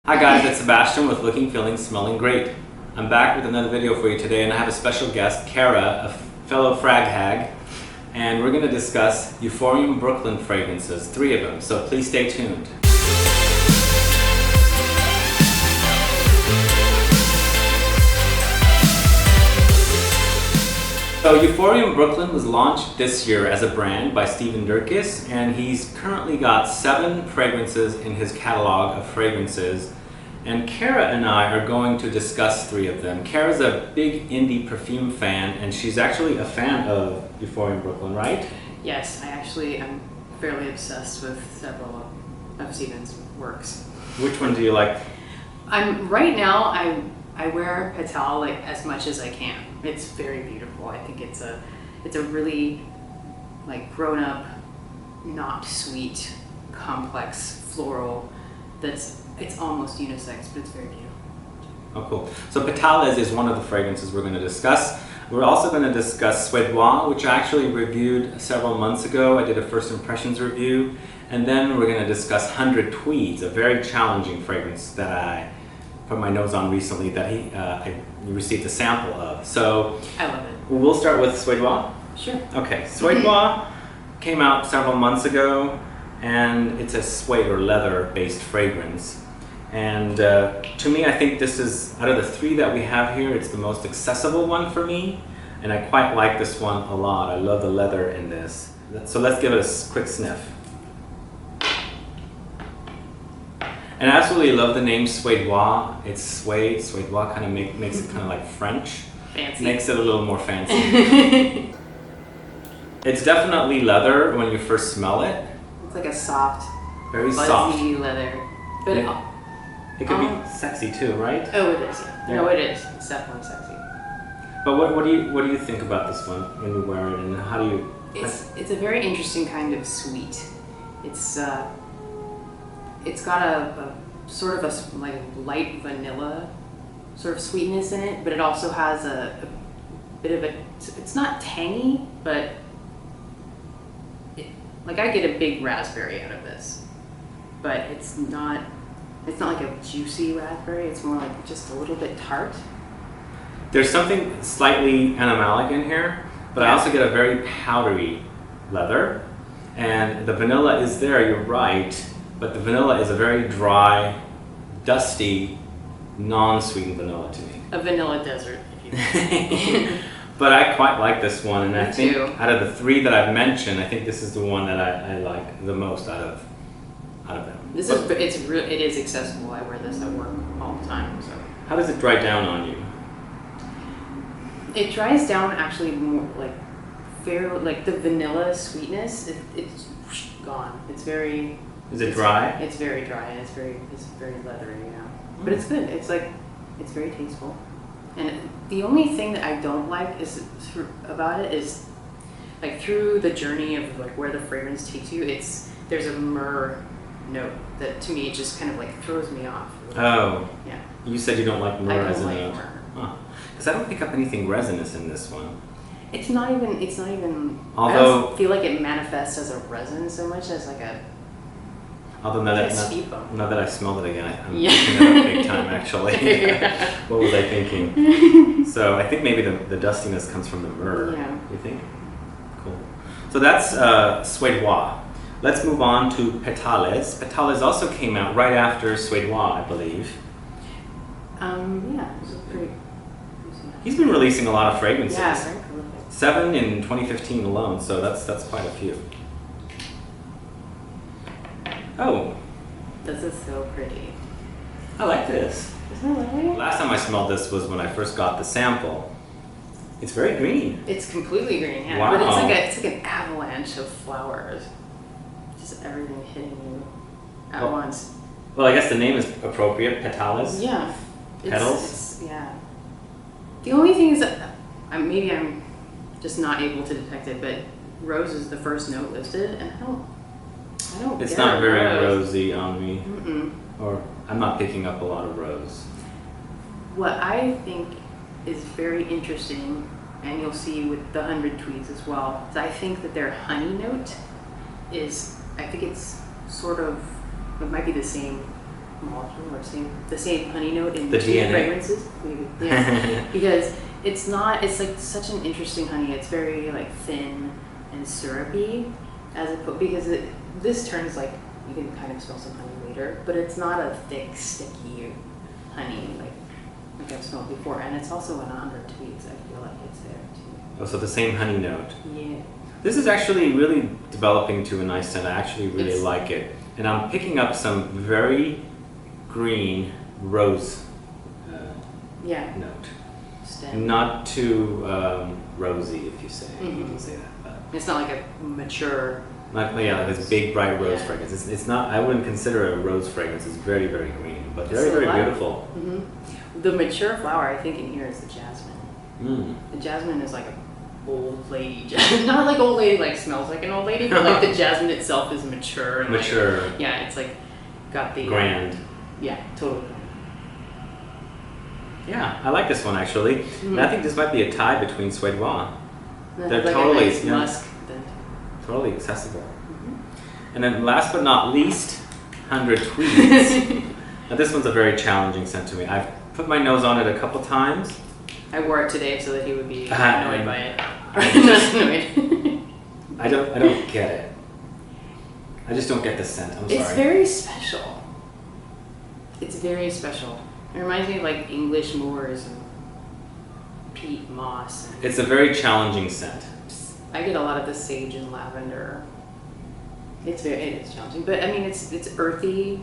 Hi guys, it's Sebastian with Looking, Feeling, Smelling Great. I'm back with another video for you today, and I have a special guest, Kara, a fellow Frag Hag, and we're going to discuss Euphoreum Brooklyn fragrances, 3 of them, so please stay tuned. So Euphoreum Brooklyn was launched this year as a brand by Steven Durkis, and he's currently got 7 fragrances in his catalog of fragrances. And Kara and I are going to discuss 3 of them. Kara's a big indie perfume fan, and she's actually a fan of Euphoreum Brooklyn, right? Yes, I actually am fairly obsessed with several of Steven's works. Which one do you like? Right now I wear Petallus like as much as I can. It's very beautiful. I think it's a really like grown up, not sweet, complex floral it's almost unisex, but it's very beautiful. Oh, cool. So Petallus is one of the fragrances we're going to discuss. We're also going to discuss Suede Wat, which I actually reviewed several months ago. I did a first impressions review. And then we're going to discuss 100 Tweeds, a very challenging fragrance that I put my nose on recently that I received a sample of. So I love it. We'll start with Suede Wat. Sure. Okay, Suede Wat came out several months ago, and it's a suede or leather based fragrance. And to me, I think this is, out of the 3 that we have here, it's the most accessible one for me. And I quite like this one a lot. I love the leather in this. So let's give it a quick sniff. And I absolutely love the name Suede Wat. It's suede. Suede Wat kind of makes it kind of like French. Fancy. Makes it a little more fancy. It's definitely leather when you first smell it. It's like a soft, very fuzzy soft leather. But it could be sexy too, right? Oh, it is. Yeah. No, it is. It's definitely sexy. But what do you think about this one when you wear it, and how do you? It's a very interesting kind of sweet. It's got a sort of a like light vanilla sort of sweetness in it, but it also has a bit of it's not tangy, but like I get a big raspberry out of this, but it's not like a juicy raspberry. It's more like just a little bit tart. There's something slightly animalic in here, but I also get a very powdery leather, and the vanilla is there, you're right, but the vanilla is a very dry, dusty, non-sweetened vanilla to me. A vanilla desert, if you But I quite like this one, and I think too. Out of the 3 that I've mentioned, I think this is the one that I like the most out of them. it is accessible. I wear this at work all the time. So how does it dry down on you? it dries down actually more like like the vanilla sweetness. It's gone. It's very. Is it dry? It's very dry, and it's very leathery. Yeah, but it's good. It's very tasteful. And the only thing that I don't like about it is like through the journey of like where the fragrance takes you. There's a myrrh note that to me it just kind of like throws me off. Oh. Yeah. You said you don't like myrrh as a note. Myrrh. Because I don't pick up anything resinous in this one. It's not even. Although, I don't feel like it manifests as a resin so much as like a. Although now that I smelled it again, I'm picking it up big time actually. What was I thinking? So I think maybe the dustiness comes from the myrrh. Yeah. You think? Cool. So that's Suede Wat. Let's move on to Petallus. Petallus also came out right after Suede Wat, I believe. Yeah, it was pretty. He's been releasing a lot of fragrances. Yeah, very prolific. 7 in 2015 alone, so that's quite a few. Oh. This is so pretty. I like this. Isn't it lovely? Last time I smelled this was when I first got the sample. It's very green. It's completely green, yeah. Wow. But it's like an avalanche of flowers. Just everything hitting you at once. Well, I guess the name is appropriate, Petallus. Yeah. Petals? Yeah. The only thing is that maybe I'm just not able to detect it, but rose is the first note listed, and I don't It's get not very rose. rosy on me. Mm-mm. Or I'm not picking up a lot of rose. What I think is very interesting, and you'll see with the 100 Tweeds as well, is I think that their honey note I think it's sort of, it might be the same molecule or the same honey note in The two DNA. fragrances. Maybe. Yeah. Because it's like such an interesting honey. It's very like thin and syrupy, because this turns like you can kind of smell some honey later, but it's not a thick, sticky honey like I've smelled before. And it's also in 100 Tweeds. I feel like it's there too. Oh, so the same honey note. Yeah. This is actually really developing to a nice scent. I actually really like it. And I'm picking up some very green rose note. Stem. Not too rosy, if you say. You can say that. But It's not like a mature. like this big bright rose Yeah. fragrance. It's not. I wouldn't consider it a rose fragrance. It's very very green, but very It's a very lot. beautiful. The mature flower I think in here is the jasmine. Mm. The jasmine is like a old lady jasmine. Not like old lady like smells like an old lady, but like the jasmine itself is mature. And Mature. Like, yeah, it's like got the Grand. Yeah, totally. Yeah, I like this one actually. And I think this might be a tie between Suede Wat. They're like totally a nice musk. totally accessible. And then last but not least, 100 Tweeds. Now this one's a very challenging scent to me. I've put my nose on it a couple times. I wore it today so that he would be annoyed by it. I Not annoyed. I don't get it. I just don't get the scent. I'm sorry. It's very special. It's very special. It reminds me of like English moors and peat moss. And It's a very challenging scent. I get a lot of the sage and lavender. It is challenging, but I mean it's earthy.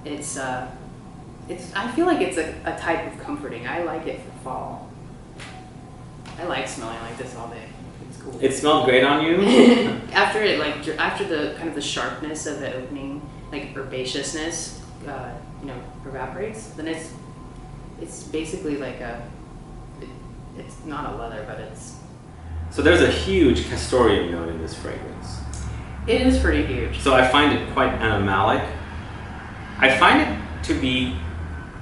I feel like it's a type of comforting. I like it for fall. I like smelling like this all day. It's cool. It smelled great on you. after the kind of the sharpness of the opening, like herbaceousness, evaporates. Then it's basically like it's not a leather, but it's. So there's a huge castoreum note in this fragrance. It is pretty huge. So I find it quite animalic. I find it to be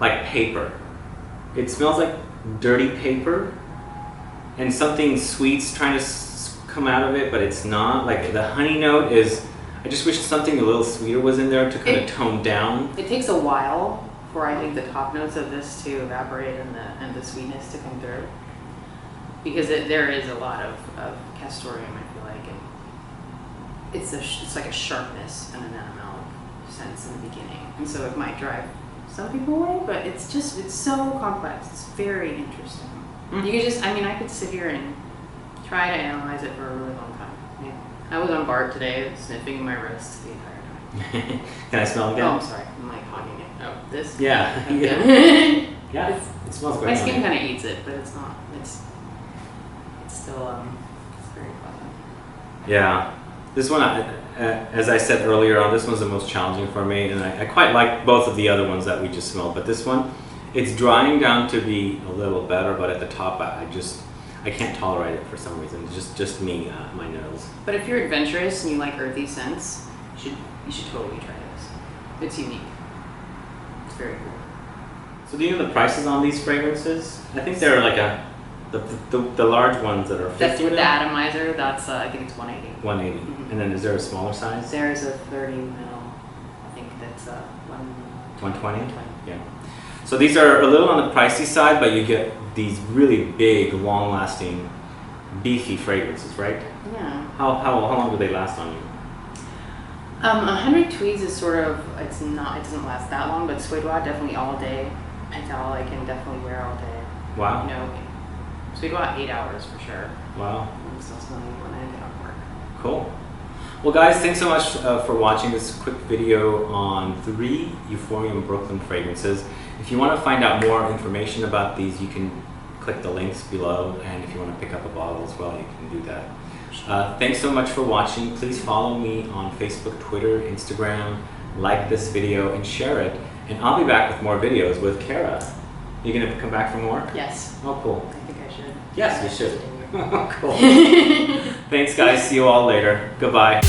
like paper. It smells like dirty paper, and something sweet's trying to come out of it, but it's not. Like the honey note is. I just wish something a little sweeter was in there to kind of tone down. It takes a while for I think the top notes of this to evaporate and the sweetness to come through, because there is a lot of castoreum. I feel like, and it's like a sharpness and an animalic sense in the beginning, and so it might drive some people away. But it's so complex. It's very interesting. You could I could sit here and try to analyze it for a really long time. Yeah. I was on BART today, sniffing my wrist the entire time. Can I smell again? Oh, I'm sorry. I'm like hogging it. Oh, this? Yeah. Okay. Yeah. It smells great. My skin kind of eats it, but it's not. It's still it's very pleasant. Yeah. This one, as I said earlier on, this one's the most challenging for me, and I quite like both of the other ones that we just smelled, but this one, it's drying down to be a little better, but at the top, I can't tolerate it for some reason. It's just me, my nose. But if you're adventurous and you like earthy scents, you should totally try this. It's unique. It's very cool. So do you know the prices on these fragrances? I think they're like the large ones that are 50 That's with the mil? atomizer. That's I think it's 180. 180. And then is there a smaller size? There's a 30 mil. I think that's 120? Yeah. So these are a little on the pricey side, but you get these really big, long-lasting, beefy fragrances, right? Yeah. How long do they last on you? 100 Tweeds is sort of, it doesn't last that long, but Suede Wat definitely all day. Petallus I can definitely wear all day. Wow. Suede Wat 8 hours for sure. Wow. I'm still smelling it when I get off work. Cool. Well guys, thanks so much for watching this quick video on 3 Euphoreum Brooklyn fragrances. If you want to find out more information about these, you can click the links below, and if you want to pick up a bottle as well, you can do that. Thanks so much for watching. Please follow me on Facebook, Twitter, Instagram, like this video, and share it. And I'll be back with more videos with Kara. You gonna come back for more? Yes. Oh, cool. I think I should. Yes, you should. Cool. Thanks guys, see you all later. Goodbye.